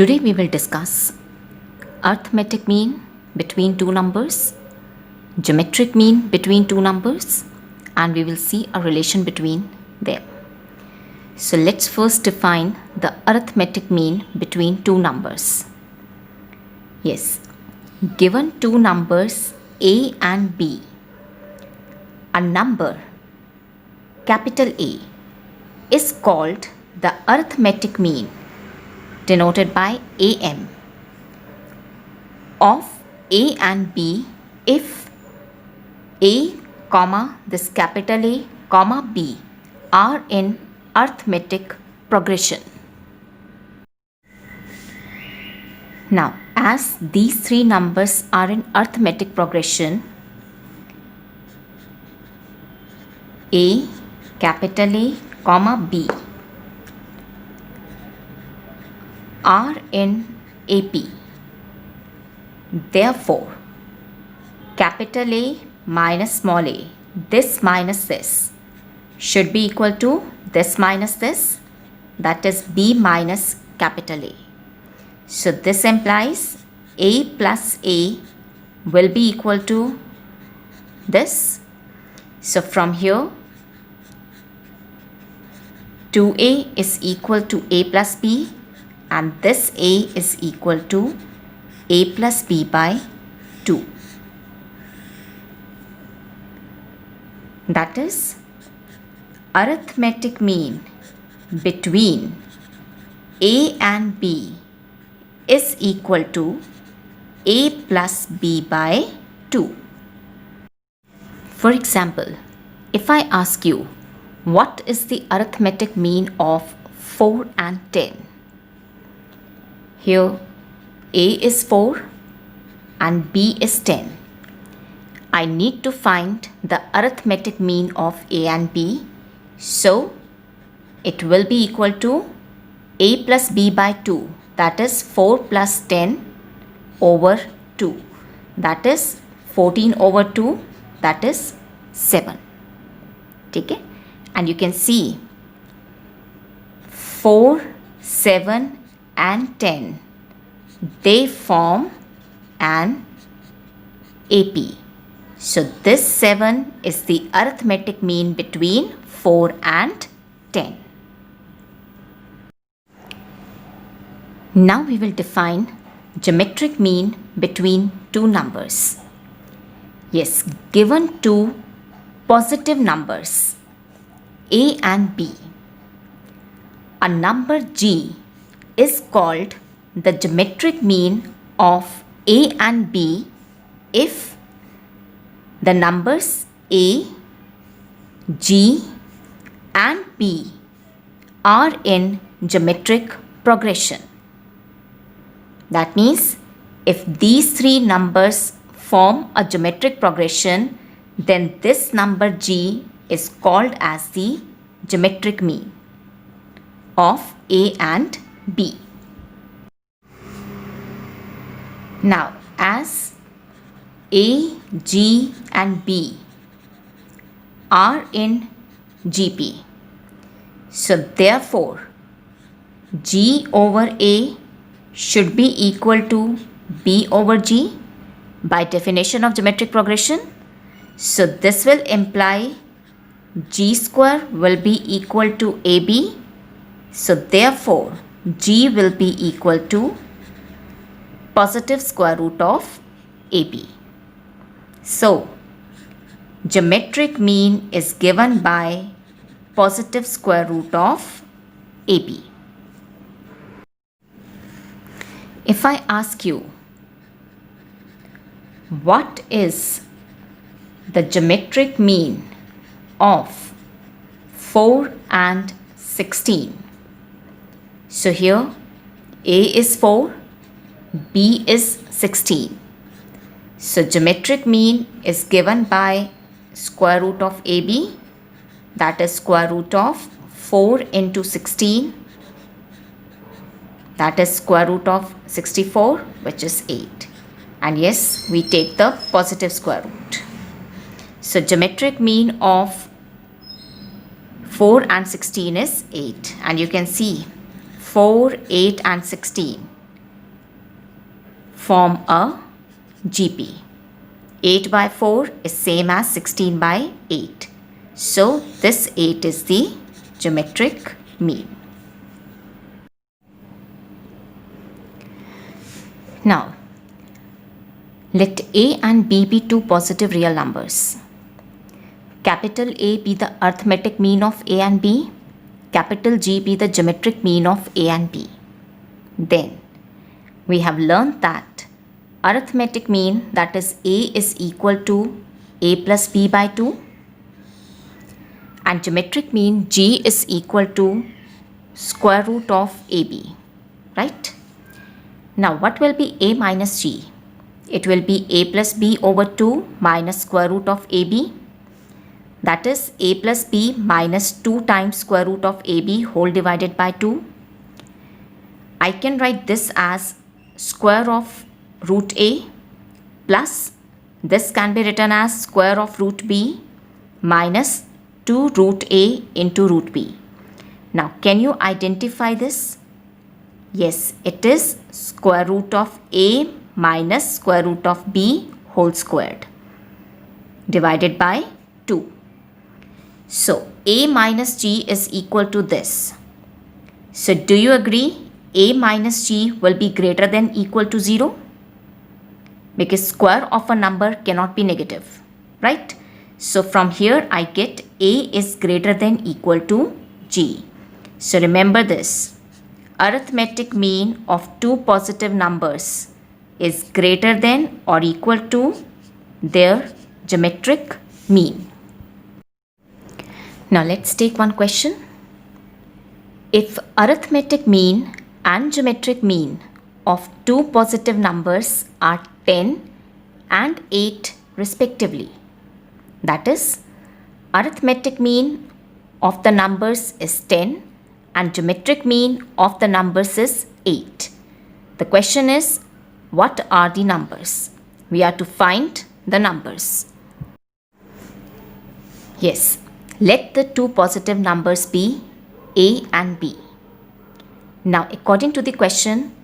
Today we will discuss arithmetic mean between two numbers, geometric mean between two numbers, and we will see a relation between them. So let's first define the arithmetic mean between two numbers. Yes, given two numbers A and B, a number capital A is called the arithmetic mean, denoted by AM, of A and B if A, this capital A, B are in arithmetic progression. Now, as these three numbers are in arithmetic progression, A, capital A, B are in AP. Therefore, capital A minus small a, this minus this, should be equal to this minus this, that is B minus capital A. So this implies A plus A will be equal to this. So from here, 2A is equal to A plus B, and this A is equal to A plus B by 2. That is, arithmetic mean between A and B is equal to A plus B by 2. For example, if I ask you, what is the arithmetic mean of 4 and 10? Here A is 4 and B is 10. I need to find the arithmetic mean of A and B. So it will be equal to A plus B by 2. That is 4 plus 10 over 2. That is 14 over 2. That is 7. Okay? And you can see 4, 7 and 10, they form an AP. So this 7 is the arithmetic mean between 4 and 10. Now we will define geometric mean between two numbers. Yes, given two positive numbers A and B, a number G is called the geometric mean of A and B if the numbers A, G and B are in geometric progression. That means if these three numbers form a geometric progression, then this number G is called as the geometric mean of A and B. Now, as A, G and B are in GP, so therefore G over A should be equal to B over G by definition of geometric progression. So this will imply G square will be equal to AB. So therefore G will be equal to positive square root of AB. So geometric mean is given by positive square root of AB. If I ask you, what is the geometric mean of 4 and 16? So here A is 4, B is 16. So geometric mean is given by square root of AB, that is square root of 4 into 16, that is square root of 64, which is 8. And yes, we take the positive square root. So geometric mean of 4 and 16 is 8. And you can see 4, 8 and 16 form a GP. 8 by 4 is same as 16 by 8. So this 8 is the geometric mean. Now, let A and B be two positive real numbers. Capital A be the arithmetic mean of A and B. Capital G be the geometric mean of A and B. Then, we have learned that arithmetic mean, that is A is equal to A plus B by 2, and geometric mean G is equal to square root of AB, right? Now what will be A minus G? It will be A plus B over 2 minus square root of AB, that is A plus B minus 2 times square root of AB whole divided by 2. I can write this as square of root A plus this can be written as square of root B minus 2 root A into root B. Now can you identify this? Yes, it is square root of A minus square root of B whole squared divided by 2. So A minus G is equal to this. So do you agree A minus G will be greater than equal to 0? Because square of a number cannot be negative, right? So from here I get A is greater than equal to G. So remember this. Arithmetic mean of two positive numbers is greater than or equal to their geometric mean. Now let's take one question. If arithmetic mean and geometric mean of two positive numbers are 10 and 8 respectively, that is, arithmetic mean of the numbers is 10 and geometric mean of the numbers is 8. The question is, what are the numbers? We are to find the numbers. Yes, let the two positive numbers be A and B. Now according to the question,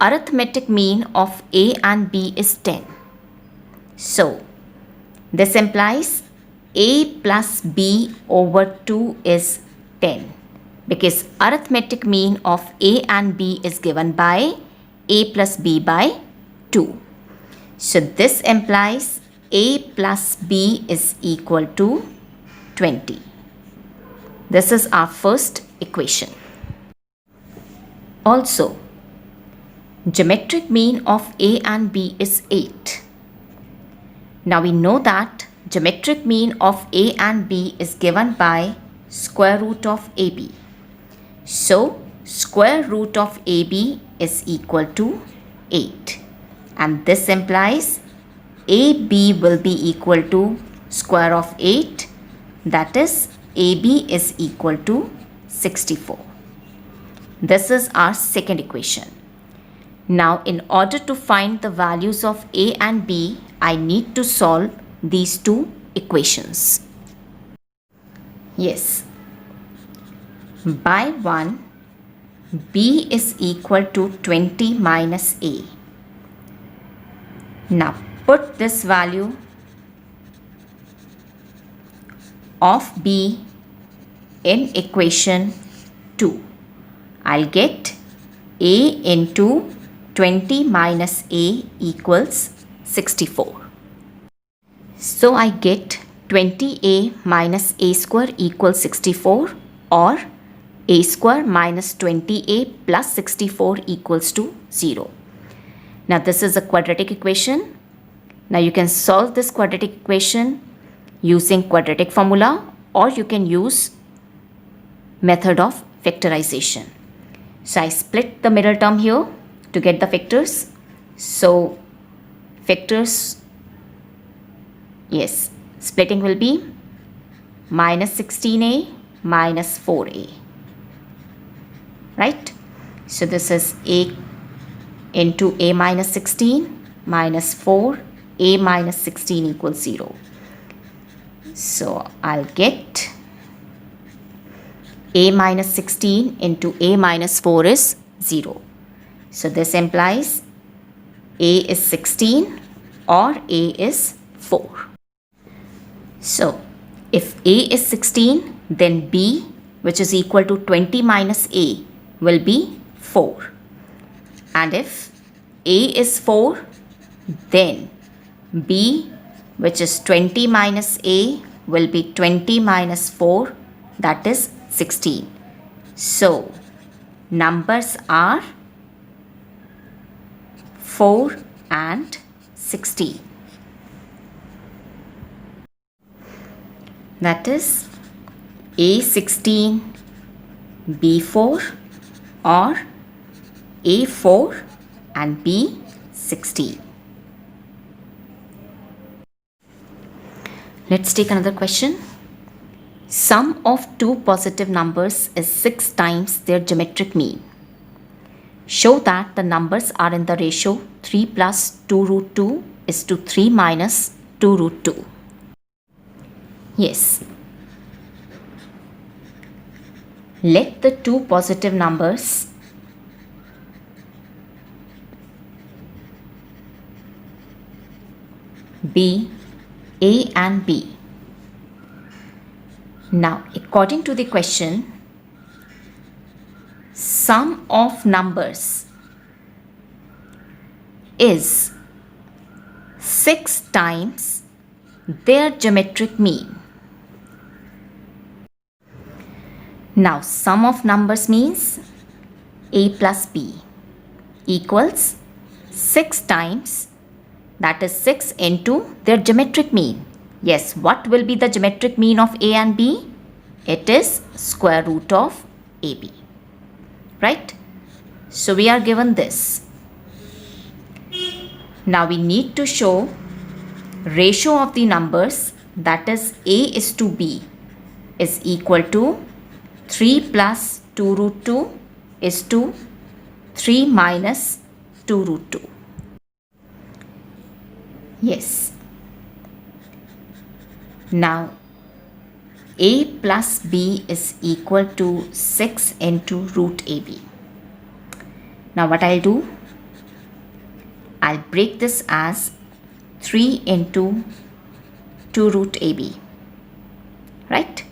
arithmetic mean of A and B is 10. So this implies A plus B over 2 is 10. Because arithmetic mean of A and B is given by A plus B by 2. So this implies A plus B is equal to 20. This is our first equation. Also, geometric mean of A and B is 8. Now we know that geometric mean of A and B is given by square root of AB. So, square root of AB is equal to 8. And this implies AB will be equal to square of 8. That is, AB is equal to 64. This is our second equation. Now, in order to find the values of A and B, I need to solve these two equations. Yes. By 1, B is equal to 20 minus A. Now put this value of B in equation 2. I'll get A into 20 minus A equals 64. So I get 20A minus A square equals 64, or A square minus 20A plus 64 equals to 0. Now this is a quadratic equation. Now you can solve this quadratic equation using quadratic formula, or you can use method of factorization. So I split the middle term here to get the factors. So factors, yes, splitting will be minus 16A minus 4A. Right? So this is A into A minus 16 minus 4, A minus 16 equals 0. So I'll get A minus 16 into A minus 4 is 0. So this implies A is 16 or A is 4. So if A is 16, then B, which is equal to 20 minus A, will be 4. And if A is 4, then B, which is 20 minus A, will be 20 minus 4, that is 16. So numbers are 4 and 16. That is A16, B4 or A4 and B16. Let's take another question. Sum of two positive numbers is 6 times their geometric mean. Show that the numbers are in the ratio 3 plus 2 root 2 is to 3 minus 2 root 2. Yes. Let the two positive numbers be A and B. Now, according to the question, sum of numbers is 6 times their geometric mean. Now, sum of numbers means A plus B equals 6 times, that is 6 into their geometric mean. Yes, what will be the geometric mean of A and B? It is square root of AB. Right? So we are given this. Now we need to show ratio of the numbers, that is A is to B is equal to 3 plus 2 root 2 is to 3 minus 2 root 2. Yes. Now A plus B is equal to 6 into root AB. Now what I'll do? I'll break this as 3 into 2 root AB. Right?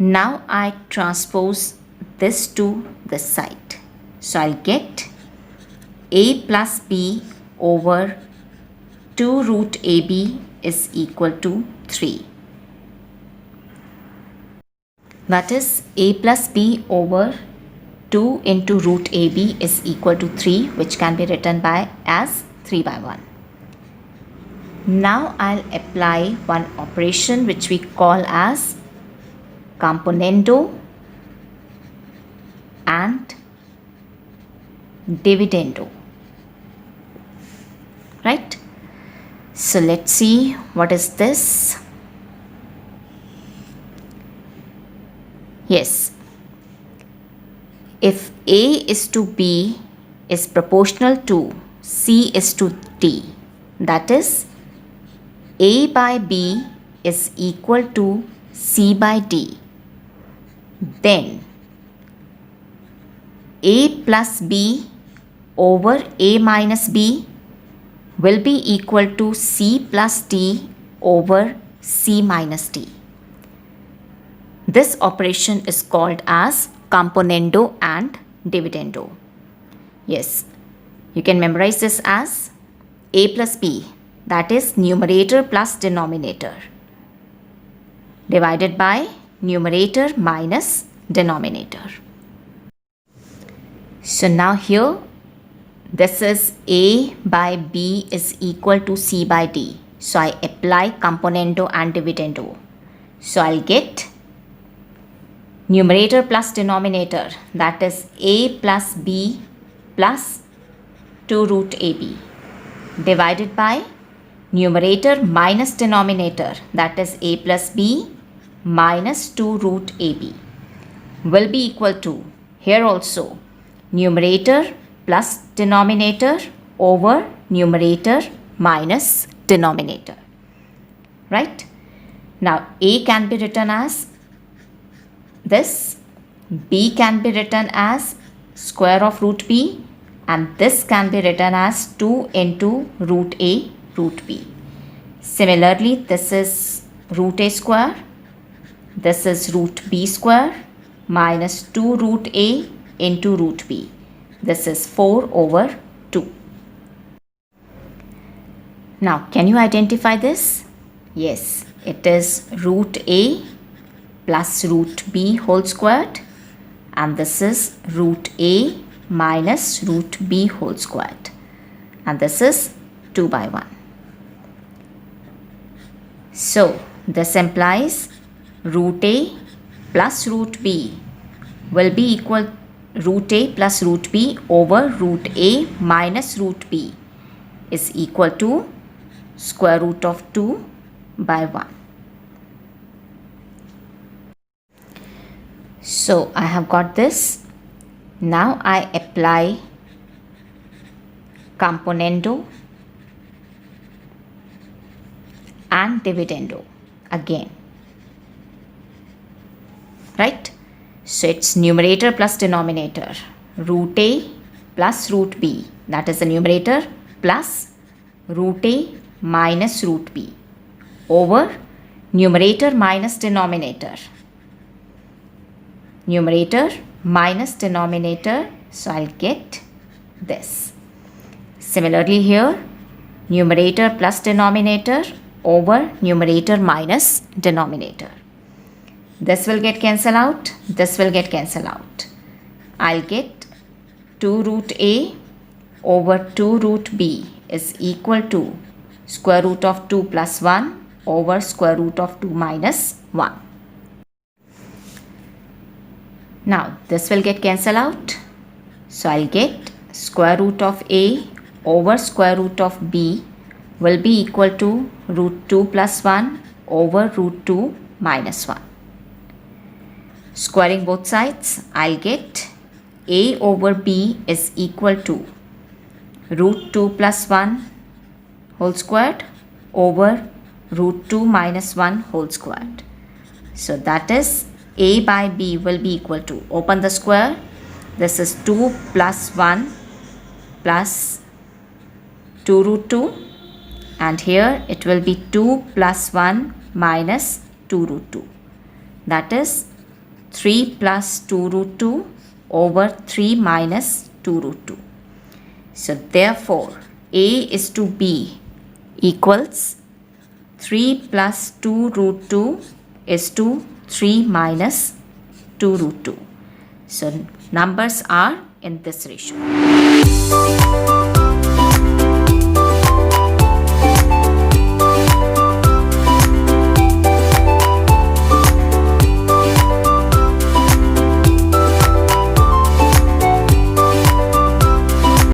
Now I transpose this to this side. So I'll get A plus B over 2 root AB is equal to 3. That is A plus B over 2 into root AB is equal to 3, which can be written by as 3 by 1. Now I'll apply one operation which we call as componendo and dividendo. Right? So let's see what is this. Yes. If A is to B is proportional to C is to D, that is A by B is equal to C by D, then A plus B over A minus B will be equal to C plus D over C minus D. This operation is called as componendo and dividendo. Yes, you can memorize this as A plus B, that is numerator plus denominator, divided by numerator minus denominator. So now here this is A by B is equal to C by D. So I apply componendo and dividendo. So I'll get numerator plus denominator, that is A plus B plus 2 root AB, divided by numerator minus denominator, that is A plus B minus 2 root AB, will be equal to, here also, numerator plus denominator over numerator minus denominator. Right? Now A can be written as this, B can be written as square of root B, and this can be written as 2 into root a root b. Similarly, this is root a square, this is root b square minus 2 root a into root b. This is 4 over 2. Now, can you identify this? Yes, it is root a plus root b whole squared, and this is root a minus root b whole squared, and this is 2 by 1. So, this implies root a plus root b will be equal root a plus root b over root a minus root b is equal to square root of 2 by 1. So I have got this. Now I apply componendo and dividendo again. Right? So it's numerator plus denominator. Root a plus root b, that is the numerator, plus root a minus root b over numerator minus denominator. Numerator minus denominator, so I'll get this. Similarly here, numerator plus denominator over numerator minus denominator. This will get cancelled out, this will get cancelled out. I'll get 2 root a over 2 root b is equal to square root of 2 plus 1 over square root of 2 minus 1. Now this will get cancelled out. So I'll get square root of a over square root of b will be equal to root 2 plus 1 over root 2 minus 1. Squaring both sides, I'll get a over b is equal to root 2 plus 1 whole squared over root 2 minus 1 whole squared. So that is a by b will be equal to, open the square, this is 2 plus 1 plus 2 root 2, and here it will be 2 plus 1 minus 2 root 2, that is 3 plus 2 root 2 over 3 minus 2 root 2. So therefore a is to b equals 3 plus 2 root 2 is to 3 minus 2 root 2. So numbers are in this ratio.